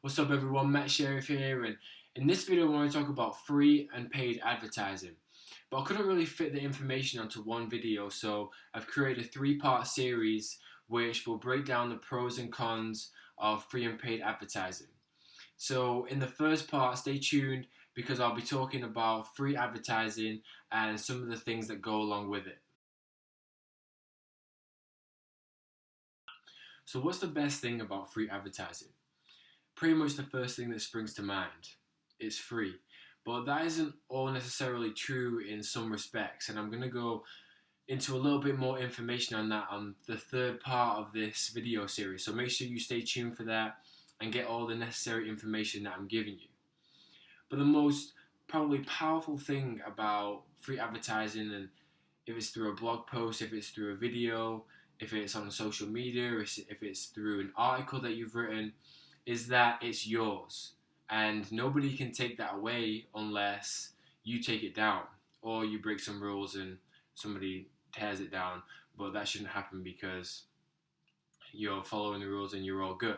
What's up everyone, Matt Sheriff here, and in this video I want to talk about free and paid advertising. But I couldn't really fit the information onto one video, so I've created a three-part series which will break down the pros and cons of free and paid advertising. So in the first part, stay tuned because I'll be talking about free advertising and some of the things that go along with it. So what's the best thing about free advertising? Pretty much the first thing that springs to mind. It's free. But that isn't all necessarily true in some respects, and I'm going to go into a little bit more information on that on the third part of this video series. So make sure you stay tuned for that and get all the necessary information that I'm giving you. But the most probably powerful thing about free advertising, and if it's through a blog post, if it's through a video, if it's on social media, or if it's through an article that you've written, is that it's yours. And nobody can take that away unless you take it down or you break some rules and somebody tears it down. But that shouldn't happen because you're following the rules and you're all good.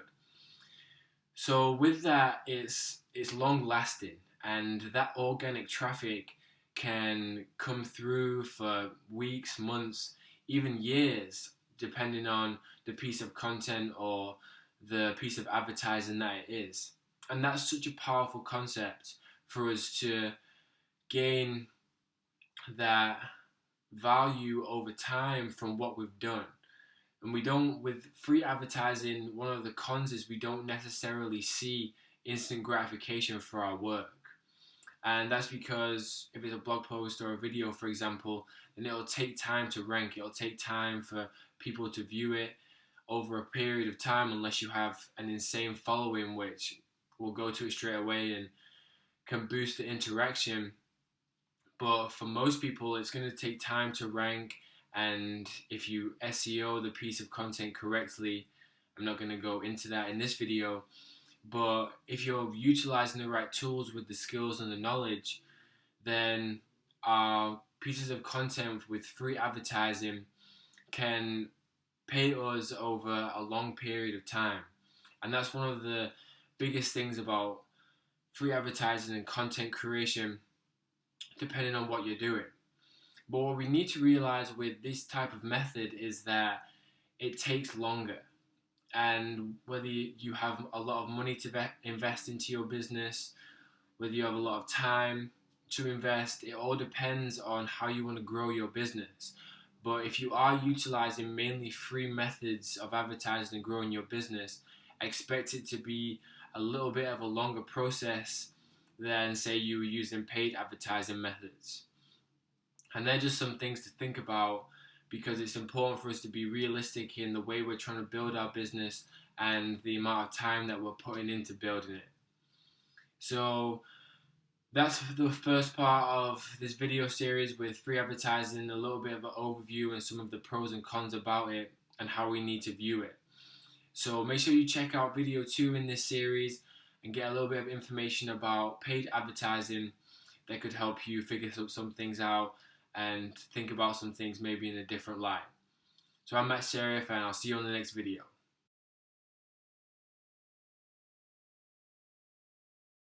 So with that, it's long lasting, and that organic traffic can come through for weeks, months, even years, depending on the piece of content or the piece of advertising that it is. And that's such a powerful concept for us to gain that value over time from what we've done. And we don't, with free advertising, one of the cons is we don't necessarily see instant gratification for our work. And that's because if it's a blog post or a video, for example, then it'll take time to rank. It'll take time for people to view it over a period of time, unless you have an insane following which will go to it straight away and can boost the interaction. But for most people, it's going to take time to rank, and if you SEO the piece of content correctly, I'm not going to go into that in this video, but if you're utilizing the right tools with the skills and the knowledge, then pieces of content with free advertising can pay us over a long period of time. And that's one of the biggest things about free advertising and content creation, depending on what you're doing. But what we need to realize with this type of method is that it takes longer. And whether you have a lot of money to invest into your business, whether you have a lot of time to invest, it all depends on how you want to grow your business. But if you are utilizing mainly free methods of advertising and growing your business, expect it to be a little bit of a longer process than, say, you were using paid advertising methods. And they're just some things to think about, because it's important for us to be realistic in the way we're trying to build our business and the amount of time that we're putting into building it. So that's the first part of this video series with free advertising, a little bit of an overview and some of the pros and cons about it and how we need to view it. So make sure you check out video 2 in this series and get a little bit of information about paid advertising that could help you figure some things out and think about some things maybe in a different light. So I'm Matt Sheriff, and I'll see you on the next video.